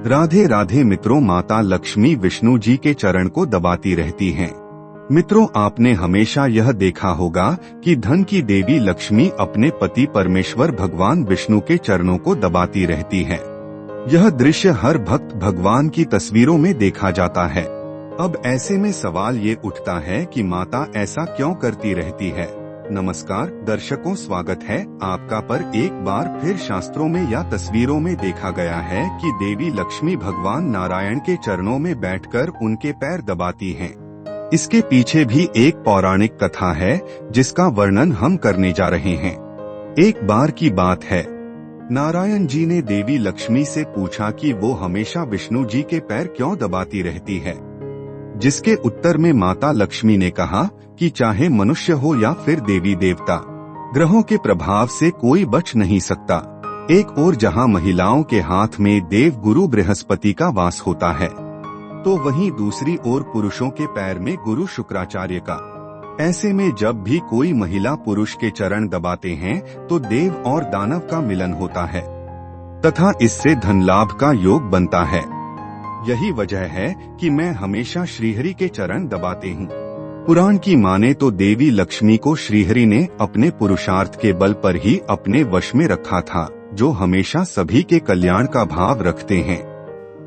राधे राधे मित्रों, माता लक्ष्मी विष्णु जी के चरण को दबाती रहती हैं। मित्रों, आपने हमेशा यह देखा होगा कि धन की देवी लक्ष्मी अपने पति परमेश्वर भगवान विष्णु के चरणों को दबाती रहती है। यह दृश्य हर भक्त भगवान की तस्वीरों में देखा जाता है। अब ऐसे में सवाल ये उठता है कि माता ऐसा क्यों करती रहती है। नमस्कार दर्शकों, स्वागत है आपका पर। एक बार फिर शास्त्रों में या तस्वीरों में देखा गया है कि देवी लक्ष्मी भगवान नारायण के चरणों में बैठकर उनके पैर दबाती हैं। इसके पीछे भी एक पौराणिक कथा है जिसका वर्णन हम करने जा रहे हैं। एक बार की बात है, नारायण जी ने देवी लक्ष्मी से पूछा कि वो हमेशा विष्णु जी के पैर क्यों दबाती रहती है, जिसके उत्तर में माता लक्ष्मी ने कहा कि चाहे मनुष्य हो या फिर देवी देवता, ग्रहों के प्रभाव से कोई बच नहीं सकता। एक ओर जहां महिलाओं के हाथ में देव गुरु बृहस्पति का वास होता है, तो वहीं दूसरी ओर पुरुषों के पैर में गुरु शुक्राचार्य का। ऐसे में जब भी कोई महिला पुरुष के चरण दबाते हैं तो देव और दानव का मिलन होता है तथा इससे धन लाभ का योग बनता है। यही वजह है कि मैं हमेशा श्रीहरि के चरण दबाते हूँ। पुराण की माने तो देवी लक्ष्मी को श्रीहरि ने अपने पुरुषार्थ के बल पर ही अपने वश में रखा था, जो हमेशा सभी के कल्याण का भाव रखते हैं।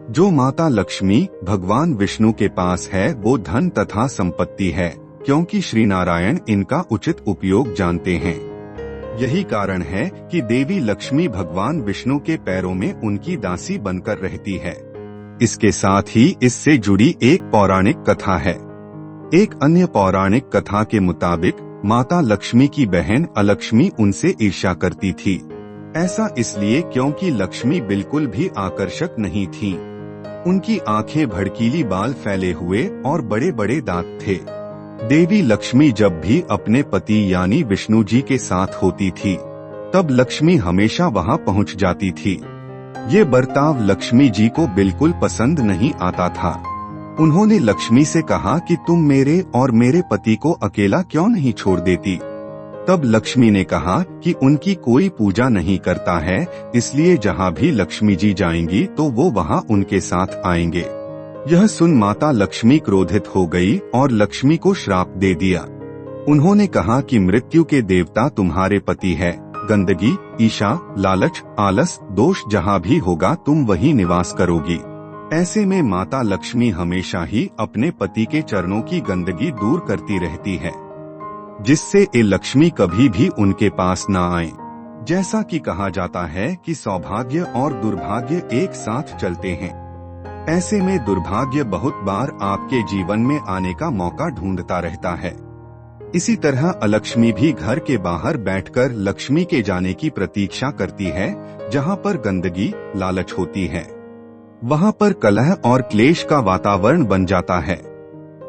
जो माता लक्ष्मी भगवान विष्णु के पास है वो धन तथा संपत्ति है, क्योंकि श्री नारायण इनका उचित उपयोग जानते हैं। यही कारण है कि देवी लक्ष्मी भगवान विष्णु के पैरों में उनकी दासी बनकर रहती है। इसके साथ ही इससे जुड़ी एक पौराणिक कथा है। एक अन्य पौराणिक कथा के मुताबिक माता लक्ष्मी की बहन अलक्ष्मी उनसे ईर्ष्या करती थी। ऐसा इसलिए क्योंकि लक्ष्मी बिल्कुल भी आकर्षक नहीं थी। उनकी आंखें भड़कीली, बाल फैले हुए और बड़े बड़े दांत थे। देवी लक्ष्मी जब भी अपने पति यानी विष्णु जी के साथ होती थी तब लक्ष्मी हमेशा वहां पहुंच जाती थी। ये बर्ताव लक्ष्मी जी को बिल्कुल पसंद नहीं आता था। उन्होंने लक्ष्मी से कहा कि तुम मेरे और मेरे पति को अकेला क्यों नहीं छोड़ देती। तब लक्ष्मी ने कहा कि उनकी कोई पूजा नहीं करता है, इसलिए जहाँ भी लक्ष्मी जी जाएंगी तो वो वहाँ उनके साथ आएंगे। यह सुन माता लक्ष्मी क्रोधित हो गई और लक्ष्मी को श्राप दे दिया। उन्होंने कहा कि मृत्यु के देवता तुम्हारे पति है। गंदगी, ईर्ष्या, लालच, आलस, दोष जहाँ भी होगा तुम वहीं निवास करोगी। ऐसे में माता लक्ष्मी हमेशा ही अपने पति के चरणों की गंदगी दूर करती रहती है, जिससे ये लक्ष्मी कभी भी उनके पास न आए। जैसा कि कहा जाता है कि सौभाग्य और दुर्भाग्य एक साथ चलते हैं। ऐसे में दुर्भाग्य बहुत बार आपके जीवन में आने का मौका ढूंढता रहता है। इसी तरह अलक्ष्मी भी घर के बाहर बैठकर लक्ष्मी के जाने की प्रतीक्षा करती है। जहाँ पर गंदगी, लालच होती है वहाँ पर कलह और क्लेश का वातावरण बन जाता है।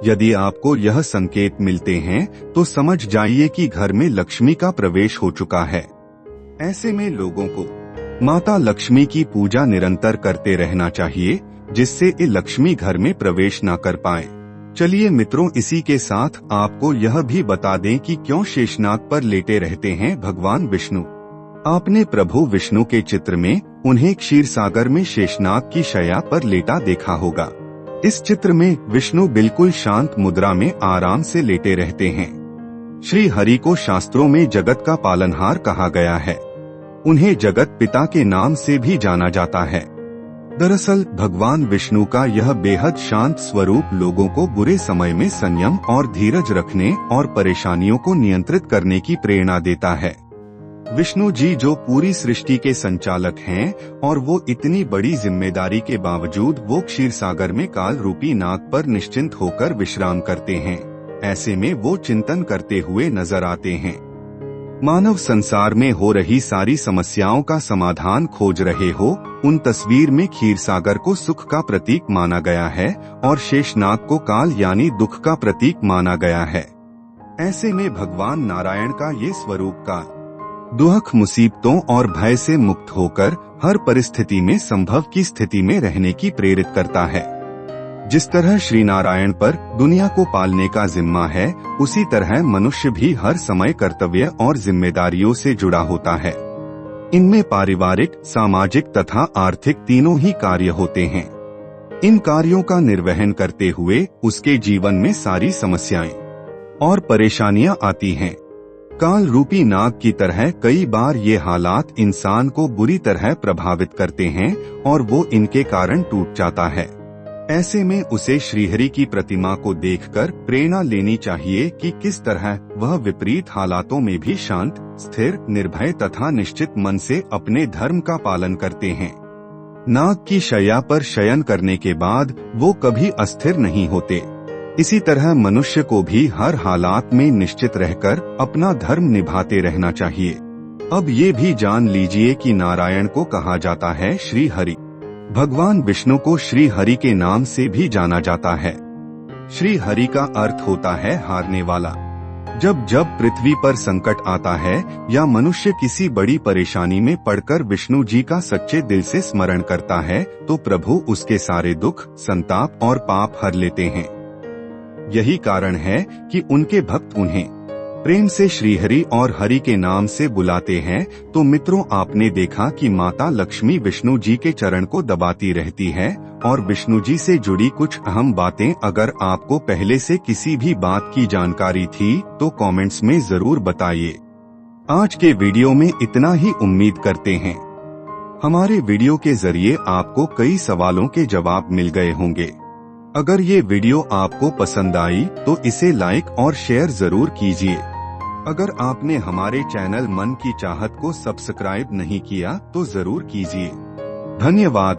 यदि आपको यह संकेत मिलते हैं तो समझ जाइए कि घर में लक्ष्मी का प्रवेश हो चुका है। ऐसे में लोगों को माता लक्ष्मी की पूजा निरंतर करते रहना चाहिए, जिससे ये लक्ष्मी घर में प्रवेश न कर पाए। चलिए मित्रों, इसी के साथ आपको यह भी बता दें कि क्यों शेषनाग पर लेटे रहते हैं भगवान विष्णु। आपने प्रभु विष्णु के चित्र में उन्हें क्षीर सागर में शेषनाग की शैया पर लेटा देखा होगा। इस चित्र में विष्णु बिल्कुल शांत मुद्रा में आराम से लेटे रहते हैं। श्री हरि को शास्त्रों में जगत का पालनहार कहा गया है। उन्हें जगत पिता के नाम से भी जाना जाता है। दरअसल भगवान विष्णु का यह बेहद शांत स्वरूप लोगों को बुरे समय में संयम और धीरज रखने और परेशानियों को नियंत्रित करने की प्रेरणा देता है। विष्णु जी जो पूरी सृष्टि के संचालक हैं और वो इतनी बड़ी जिम्मेदारी के बावजूद वो क्षीर सागर में काल रूपी नाग पर निश्चिंत होकर विश्राम करते हैं। ऐसे में वो चिंतन करते हुए नजर आते हैं। मानव संसार में हो रही सारी समस्याओं का समाधान खोज रहे हो। उन तस्वीर में क्षीर सागर को सुख का प्रतीक माना गया है और शेषनाग को काल यानी दुख का प्रतीक माना गया है। ऐसे में भगवान नारायण का ये स्वरूप का दुख, मुसीबतों और भय से मुक्त होकर हर परिस्थिति में संभव की स्थिति में रहने की प्रेरित करता है। जिस तरह श्री नारायण पर दुनिया को पालने का जिम्मा है, उसी तरह मनुष्य भी हर समय कर्तव्य और जिम्मेदारियों से जुड़ा होता है। इनमें पारिवारिक, सामाजिक तथा आर्थिक तीनों ही कार्य होते हैं। इन कार्यों का निर्वहन करते हुए उसके जीवन में सारी समस्याएं और परेशानियां आती हैं। काल रूपी नाग की तरह कई बार ये हालात इंसान को बुरी तरह प्रभावित करते हैं और वो इनके कारण टूट जाता है। ऐसे में उसे श्रीहरि की प्रतिमा को देखकर प्रेरणा लेनी चाहिए कि किस तरह वह विपरीत हालातों में भी शांत, स्थिर, निर्भय तथा निश्चित मन से अपने धर्म का पालन करते हैं। नाग की शैया पर शयन करने के बाद वो कभी अस्थिर नहीं होते। इसी तरह मनुष्य को भी हर हालात में निश्चित रहकर अपना धर्म निभाते रहना चाहिए। अब ये भी जान लीजिए कि नारायण को कहा जाता है श्री हरि। भगवान विष्णु को श्री हरि के नाम से भी जाना जाता है। श्री हरि का अर्थ होता है हारने वाला। जब जब पृथ्वी पर संकट आता है या मनुष्य किसी बड़ी परेशानी में पड़कर विष्णु जी का सच्चे दिल से स्मरण करता है तो प्रभु उसके सारे दुख, संताप और पाप हर लेते हैं। यही कारण है कि उनके भक्त उन्हें प्रेम से श्रीहरि और हरि के नाम से बुलाते हैं। तो मित्रों, आपने देखा कि माता लक्ष्मी विष्णु जी के चरण को दबाती रहती है और विष्णु जी से जुड़ी कुछ अहम बातें। अगर आपको पहले से किसी भी बात की जानकारी थी तो कमेंट्स में जरूर बताइए। आज के वीडियो में इतना ही उम्मीद करते हैं हमारे वीडियो के जरिए आपको कई सवालों के जवाब मिल गए होंगे। अगर ये वीडियो आपको पसंद आई तो इसे लाइक और शेयर जरूर कीजिए। अगर आपने हमारे चैनल मन की चाहत को सब्सक्राइब नहीं किया तो जरूर कीजिए। धन्यवाद।